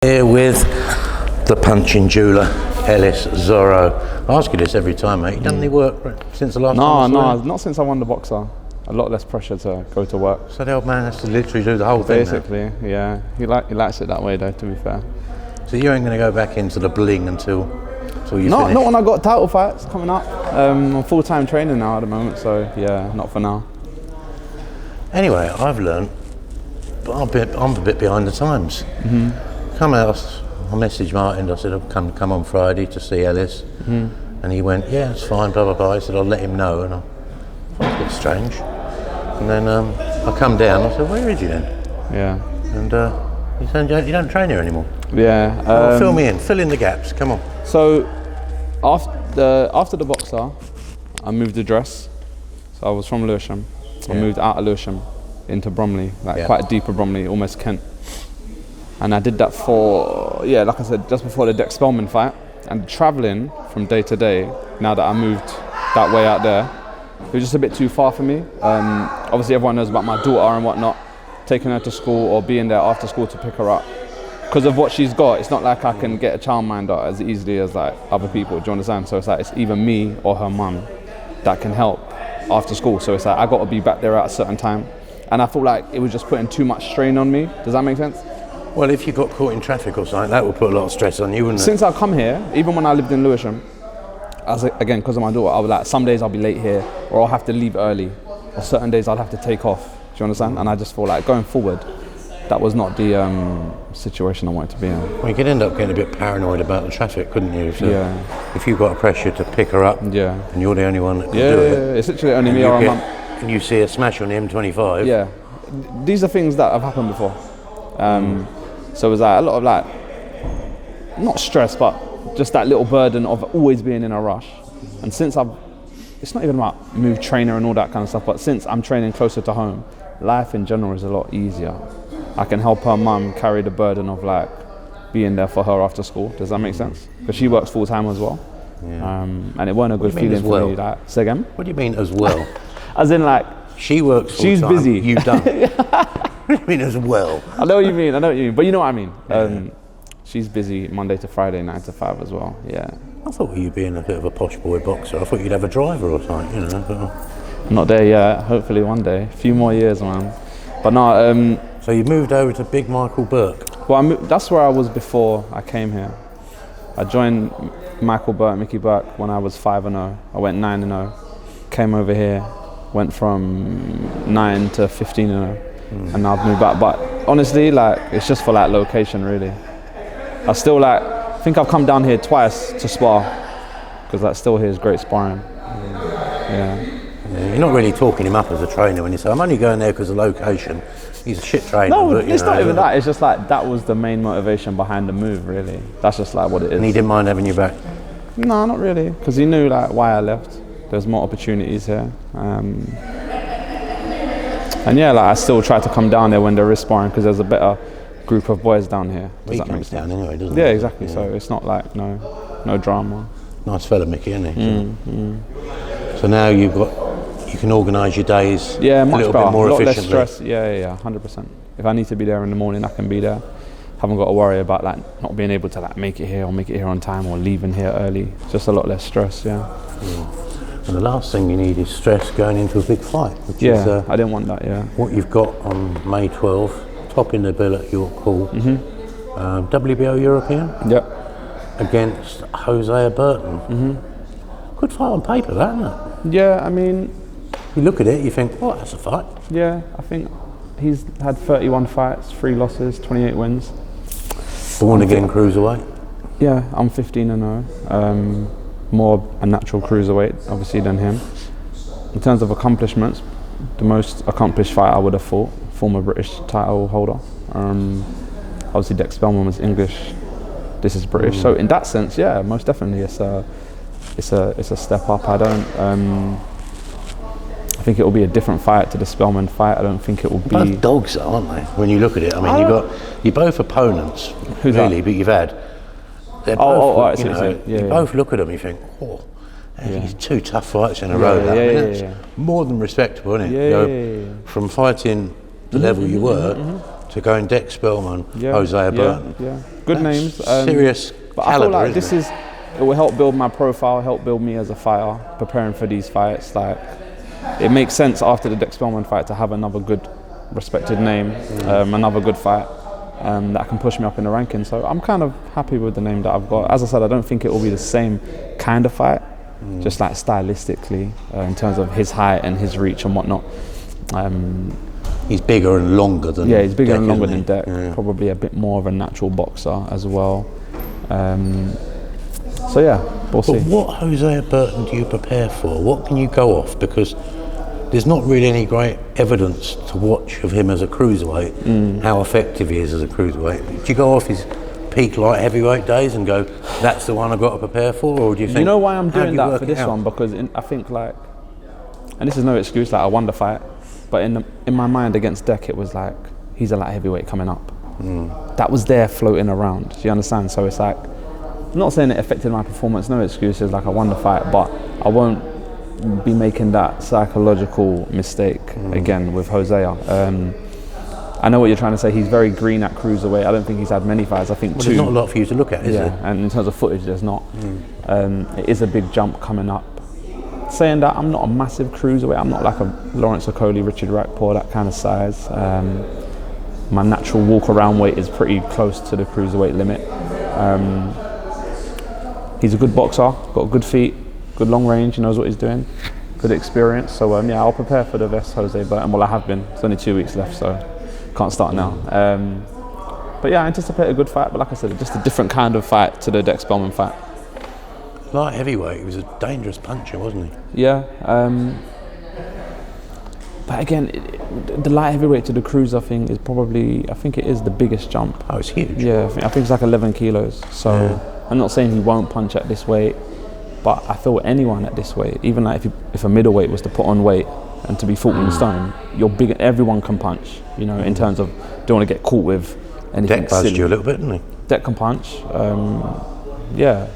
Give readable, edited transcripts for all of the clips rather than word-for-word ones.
Here with the punching jeweller, Ellis Zorro. I ask you this every time, mate. You done any work since the last time? No, not since I won the boxer. A lot less pressure to go to work. So the old man has to literally do the whole thing now. Basically, yeah. He likes it that way though, to be fair. So you ain't going to go back into the bling until you finish? Not when I got title fights coming up. I'm full-time training now at the moment, so yeah, not for now. Anyway, I've learned, but I'm a bit behind the times. Come out, I messaged Martin, I said I'll come on Friday to see Ellis. And he went, yeah, it's fine, blah, blah, blah. I said, I'll let him know. And I thought, it's a bit strange. And then I come down, I said, where is he then? Yeah. And he said, you don't train here anymore. Yeah. Well, fill me in, fill in the gaps, come on. So, after the boxer, I moved address. So I was from Lewisham. I moved out of Lewisham into Bromley, quite deeper Bromley, almost Kent. And I did that for, like I said, just before the Dex Spellman fight. And traveling from day to day, now that I moved that way out there, it was just a bit too far for me. Obviously everyone knows about my daughter and whatnot, taking her to school or being there after school to pick her up. Because of what she's got, it's not like I can get a childminder as easily as like other people, do you understand? So it's like, it's either me or her mum that can help after school. So it's like, I got to be back there at a certain time. And I felt like it was just putting too much strain on me. Does that make sense? Well, if you got caught in traffic or something, that would put a lot of stress on you, wouldn't it? Since I've come here, even when I lived in Lewisham, again, because of my daughter, I was like, some days I'll be late here, or I'll have to leave early, or certain days I'll have to take off. Do you understand? And I just feel like going forward, that was not the situation I wanted to be in. Well, you could end up getting a bit paranoid about the traffic, couldn't you? If you've got a pressure to pick her up, and you're the only one that can do it. Yeah, it's literally only me or a mum. And you see a smash on the M25. Yeah, these are things that have happened before. So it was like a lot of like, not stress, but just that little burden of always being in a rush. And since it's not even about move trainer and all that kind of stuff, but since I'm training closer to home, life in general is a lot easier. I can help her mum carry the burden of like being there for her after school. Does that make sense? Because she works full time as well. Yeah. And it weren't a good feeling for me. Like, say again? What do you mean as well? As in like, she works full she's time. Busy. You don't. What do you mean as well? I know what you mean, but you know what I mean. She's busy Monday to Friday, 9 to 5 as well, yeah. I thought you being a bit of a posh boy boxer, I thought you'd have a driver or something, you know. I'm not there yet, hopefully one day. A few more years, man. But no, so you moved over to Big Michael Burke? Well, that's where I was before I came here. I joined Mickey Burke when I was 5-0. I went 9-0, came over here, went from 9 to 15-0. And now I've moved back, but honestly, like, it's just for like location, really. I still I think I've come down here twice to spar, because that still here is great sparring. Yeah. You're not really talking him up as a trainer when you say, I'm only going there because of location. He's a shit trainer. No, but, it's not even that. It's just like, that was the main motivation behind the move, really. That's just like what it is. And he didn't mind having you back? No, not really, because he knew like why I left. There's more opportunities here. And yeah, like I still try to come down there when there is sparring, because there's a better group of boys down here. He comes down anyway, doesn't he? Yeah, exactly. Yeah. So it's not like no drama. Nice fella, Mickey, isn't he? So now you can organise your days much a little better, bit more efficiently. Less stress. Yeah, 100%. If I need to be there in the morning, I can be there. Haven't got to worry about like not being able to like make it here on time or leaving here early. It's just a lot less stress. Yeah. And the last thing you need is stress going into a big fight. Which is, I didn't want that, what you've got on May 12th, topping the bill at York Hall, WBO European against Hosea Burton. Good fight on paper, that, isn't it? Yeah, I mean... You look at it, you think, oh, that's a fight. Yeah, I think he's had 31 fights, 3 losses, 28 wins. Born again cruiserweight? Yeah, I'm 15-0. More a natural cruiserweight, obviously, than him. In terms of accomplishments, the most accomplished fight I would have fought, former British title holder. Obviously, Dex Spellman was English. This is British. So in that sense, yeah, most definitely, it's a step up. I think it will be a different fight to the Spellman fight. I don't think it will be. Both dogs, aren't they? When you look at it, I mean, you're both opponents, really, but you've had. They're both, you both look at them, you think, these 2 tough fights in a row. That's more than respectable, isn't it? From fighting the level you were to going Dex Spellman, Hosea Burton. Yeah, good names. Serious but caliber, I feel like it will help build my profile, help build me as a fighter, preparing for these fights. Like, it makes sense after the Dex Spellman fight to have another good, respected name, another good fight that can push me up in the rankings. So I'm kind of happy with the name that I've got. As I said, I don't think it will be the same kind of fight, just like stylistically, in terms of his height and his reach and whatnot. He's bigger and longer than he's bigger Deck, and longer than isn't he? Deck. Probably a bit more of a natural boxer as well. So yeah, we'll see. But what Hosea Burton do you prepare for? What can you go off? Because there's not really any great evidence to watch of him as a cruiserweight, how effective he is as a cruiserweight. Do you go off his peak light heavyweight days and go, that's the one I've got to prepare for? Or do you think... You know why I'm doing that for this one? Because I think, like, and this is no excuse, like, I won the fight, but in my mind against Deck, it was like, he's a light heavyweight coming up. That was there floating around, do you understand? So it's like, I'm not saying it affected my performance, no excuses, like I won the fight, but I won't be making that psychological mistake again with Hosea. I know what you're trying to say, he's very green at cruiserweight. I don't think he's had many fights, I think 2. There's not a lot for you to look at, is there? And in terms of footage, there's not. It is a big jump coming up. Saying that, I'm not a massive cruiserweight, I'm not like a Lawrence Okoli, Richard Rakpour, that kind of size. My natural walk around weight is pretty close to the cruiserweight limit. He's a good boxer, got good feet, good long range, he knows what he's doing, good experience. So yeah, I'll prepare for the best Hosea Burton. Well, I have been. It's only 2 weeks left, so can't start now. But yeah, I anticipate a good fight. But like I said, just a different kind of fight to the Dex Spellman fight. Light heavyweight, he was a dangerous puncher, wasn't he? Yeah. But again, the light heavyweight to the cruiser thing is probably, I think it is the biggest jump. Oh, it's huge. Yeah, I think it's like 11 kilos. So I'm not saying he won't punch at this weight, but I feel anyone at this weight, even like if a middleweight was to put on weight and to be 14 stone, you're big. Everyone can punch. You know, in terms of don't want to get caught with anything. Deck buzzed silly. you a little bit, didn't he? Deck can punch. Yeah.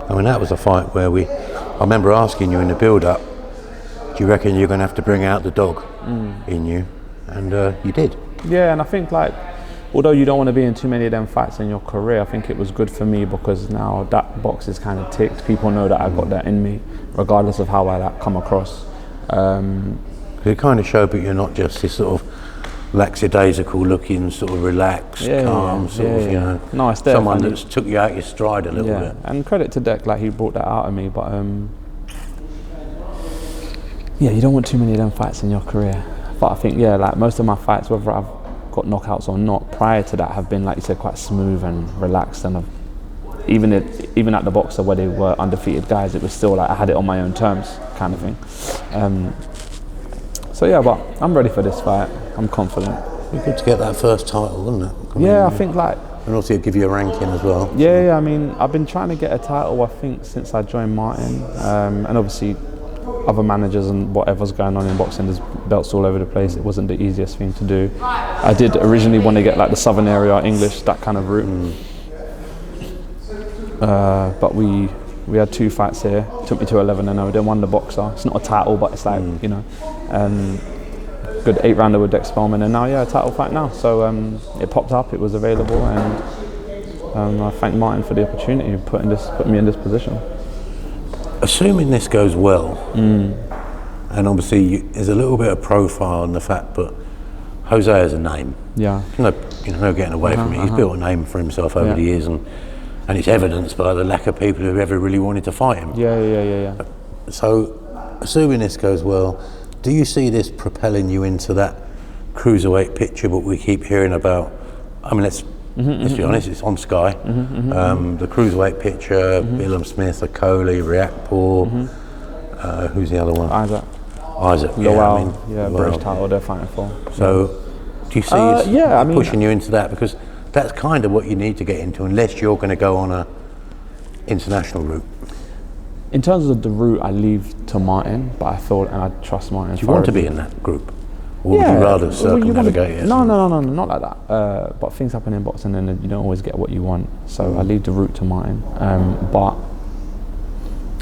I mean, that was a fight where I remember asking you in the build-up, do you reckon you're going to have to bring out the dog in you? And you did. Yeah, and I think, like, although you don't want to be in too many of them fights in your career, I think it was good for me because now that box is kind of ticked. People know that I got that in me, regardless of how I like come across. It kind of showed that you're not just this sort of lackadaisical looking, sort of relaxed, calm, you know, no, it's someone that's took you out your stride a little bit. And credit to Deck, like he brought that out of me, but yeah, you don't want too many of them fights in your career. But I think, yeah, like most of my fights, whether I've got knockouts or not, prior to that have been, like you said, quite smooth and relaxed, and even at the Boxer where they were undefeated guys, it was still like I had it on my own terms kind of thing. So yeah, but I'm ready for this fight. I'm confident. It'd be good to get that first title, wouldn't it? I think like... And also it'll give you a ranking as well. Yeah, I mean, I've been trying to get a title, I think, since I joined Martin. And obviously, other managers and whatever's going on in boxing, there's belts all over the place. It wasn't the easiest thing to do. I did originally want to get like the Southern area, English, that kind of route. But we had 2 fights here. It took me to 11-0. Then won the Boxer. It's not a title, but it's like, you know, good 8-rounder with Dex Spellman, and now a title fight now. So it popped up, it was available, and I thank Martin for the opportunity of putting me in this position. Assuming this goes well, and obviously there's a little bit of profile in the fact, but Hosea is a name. Yeah. No getting away from it. He's built a name for himself over the years, and it's evidenced by the lack of people who've ever really wanted to fight him. Yeah. So, assuming this goes well, do you see this propelling you into that cruiserweight picture what we keep hearing about? I mean, let's be honest, it's on Sky. The cruiserweight picture, Willem Smith, Okoli, Rakpour, who's the other one? Isaac. British title they're fighting for. So, do you see pushing you into that? Because that's kind of what you need to get into, unless you're going to go on a international route. In terms of the route, I leave to Martin, but I feel and I trust Martin. Do you want to be in that group? Or would you rather circumnavigate it? No, not like that. But things happen in boxing and you don't always get what you want. So I leave the route to Martin. But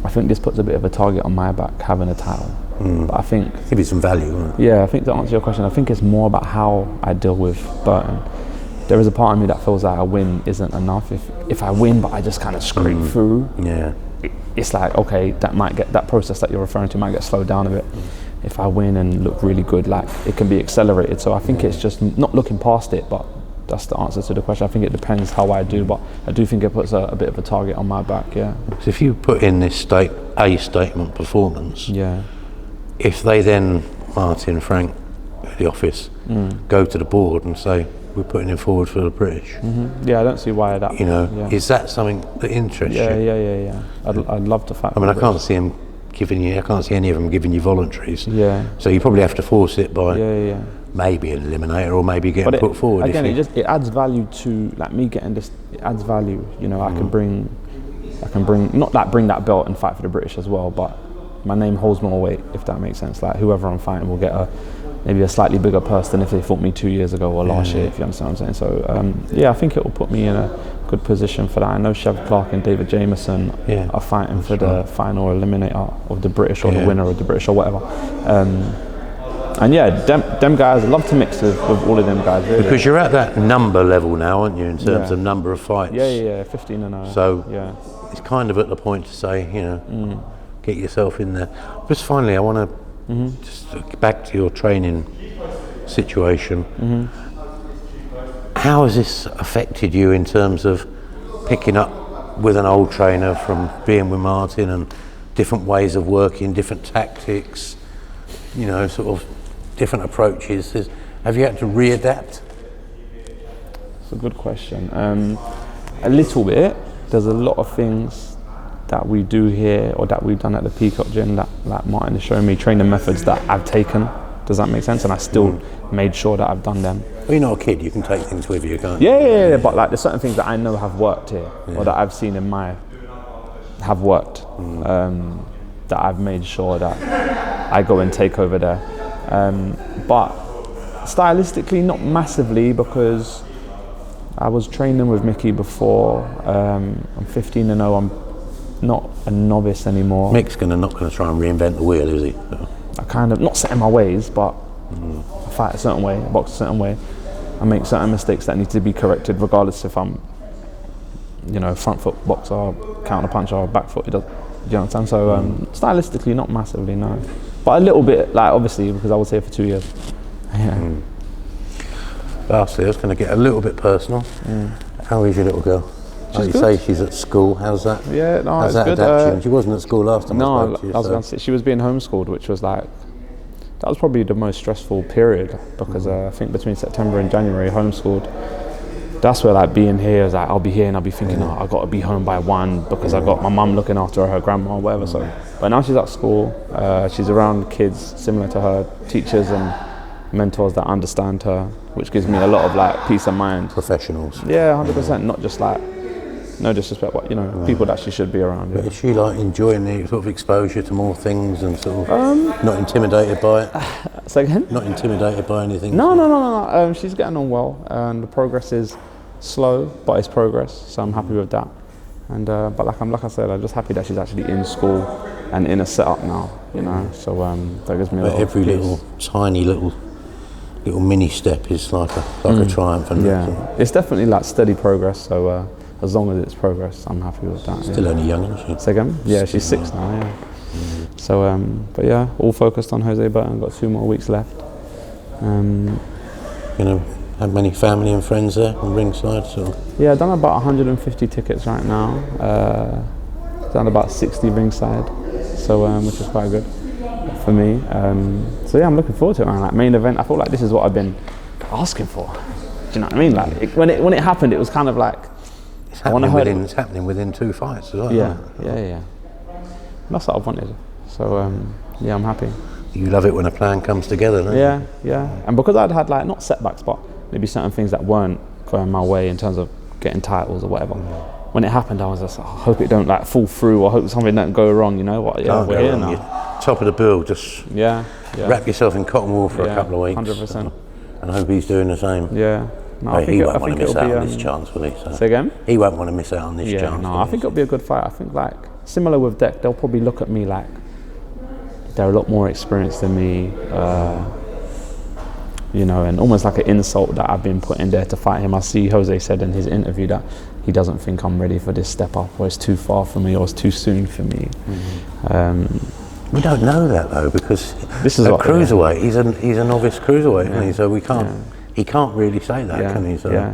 I think this puts a bit of a target on my back, having a title. But I think give you some value. Right? Yeah, I think to answer your question, I think it's more about how I deal with Burton. There is a part of me that feels like a win isn't enough. If I win, but I just kind of scrape through, it's like, okay, that process that you're referring to might get slowed down a bit. If I win and look really good, like it can be accelerated. So I think it's just not looking past it, but that's the answer to the question. I think it depends how I do, but I do think it puts a bit of a target on my back, yeah. So if you put in this statement performance, if they then, Martin, Frank, at the office, go to the board and say, we're putting him forward for the British. Yeah, I don't see why that. Is that something that interests you? Yeah. I'd love to fight. I mean, I can't see him I can't see any of them giving you voluntaries. Yeah. So you probably have to force it by maybe an eliminator or maybe getting put forward. Again, it adds value to like me getting this. It adds value. I can bring not like bring that belt and fight for the British as well, but my name holds more weight, if that makes sense. Like whoever I'm fighting will get maybe a slightly bigger purse than if they fought me 2 years ago or last year, if you understand what I'm saying. So I think it will put me in a good position for that. I know Chev Clark and David Jameson are fighting for the final eliminator of the British or the winner of the British or whatever. And them guys, I love to mix with all of them guys. Really. Because you're at that number level now, aren't you, in terms of number of fights? Yeah, 15-0. So it's kind of at the point to say, get yourself in there. Just finally, I want to just get back to your training situation. How has this affected you in terms of picking up with an old trainer from being with Martin and different ways of working, different tactics, sort of different approaches? Have you had to readapt? That's a good question. A little bit. There's a lot of things that we do here or that we've done at the Peacock Gym that Martin is showing me training methods that I've taken. Does that make sense? And I still made sure that I've done them. Well, you're not a kid, you can take things with you, can't you? Yeah, but like there's certain things that I know have worked here or that I've seen have worked, that I've made sure that I go and take over there. But stylistically, not massively, because I was training with Mickey before. I'm 15-0, I'm not a novice anymore. Mick's not going to try and reinvent the wheel, is he? I kind of, not set in my ways, but I fight a certain way, I box a certain way. I make certain mistakes that need to be corrected, regardless if I'm, front foot boxer, counter puncher, or back foot. You know what I'm saying? So stylistically, not massively, no. But a little bit, like obviously, because I was here for 2 years. Lastly, I was going to get a little bit personal. How is your little girl? Like you say, she's at school. How's that? Yeah, no, how's that adaptation? She wasn't at school last time. No, I was going to say she was being homeschooled, which was like, that was probably the most stressful period because I think between September and January, homeschooled. That's where like being here is like I'll be here and I'll be thinking, I've got to be home by 1 because I've got my mum looking after her grandma or whatever. So, but now she's at school. She's around kids similar to her, teachers and mentors that understand her, which gives me a lot of like peace of mind. Professionals. Yeah, 100%. Not just like, no disrespect, but people that she should be around. Is she like enjoying the sort of exposure to more things and sort of not intimidated by it? Say again? Not intimidated by anything? No. She's getting on well, and the progress is slow, but it's progress. So I'm happy with that. And but like I said, I'm just happy that she's actually in school and in a setup now. So that gives me a lot of peace. Little tiny little mini step is like a triumph. And it's definitely like steady progress. So. As long as it's progress, I'm happy with that. Still only young, isn't she? Say again? Yeah, she's 6 now, So, but yeah, all focused on Hosea Burton. Got 2 more weeks left. Have many family and friends there on ringside? So. Yeah, I've done about 150 tickets right now. Done about 60 ringside, so which is quite good for me. So yeah, I'm looking forward to it, man. Like main event, I feel like this is what I've been asking for. Do you know what I mean? Like when it happened, it was kind of like. It's happening within 2 fights as well. Yeah. That's what I've wanted. So I'm happy. You love it when a plan comes together, don't you? Yeah. And because I'd had like not setbacks, but maybe certain things that weren't going my way in terms of getting titles or whatever. When it happened, I was just, I hope it don't like fall through, or hope something don't go wrong. You know what? Yeah, we're here now. You're top of the bill. Just wrap yourself in cotton wool for a couple of weeks. 100%. And hope he's doing the same. Yeah. No, he won't want to miss out on this chance, will he? So say again? He won't want to miss out on this chance. No, I think it'll be a good fight. I think like similar with Deck, they'll probably look at me like they're a lot more experienced than me. You know, and almost like an insult that I've been put in there to fight him. I see Jose said in his interview that he doesn't think I'm ready for this step up, or it's too far for me, or it's too soon for me. We don't know that though, because this is a cruiserweight. He's a novice cruiserweight, isn't he? So we can't. He can't really say that, can he? So. Yeah.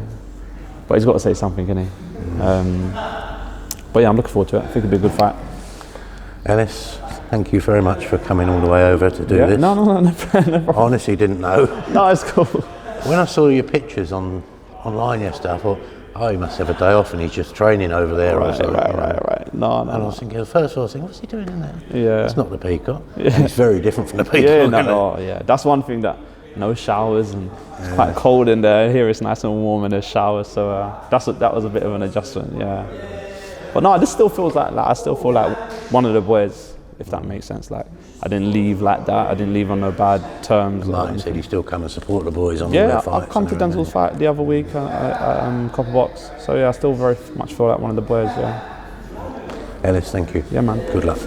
But he's got to say something, can he? But yeah, I'm looking forward to it. I think it'll be a good fight. Ellis, thank you very much for coming all the way over to do this. No problem. I honestly didn't know. No, it's cool. When I saw your pictures online yesterday, I thought, oh, he must have a day off and he's just training over there or something. Right. No. And I was thinking, first of all, I was thinking, what's he doing in there? Yeah. It's not the peacock. Yeah. It's very different from the peacock. Yeah. That's one thing that. No showers, and it's quite cold in there. Here it's nice and warm and there's showers, so that was a bit of an adjustment, yeah. But no, this still feels like I still feel like one of the boys, if that makes sense. Like I didn't leave like that. I didn't leave on no bad terms. Martin said he still come and support the boys on their fights. Yeah, I've come to Denzel's fight the other week at Copper Box. So yeah, I still very much feel like one of the boys. Yeah. Ellis, thank you. Yeah, man. Good luck.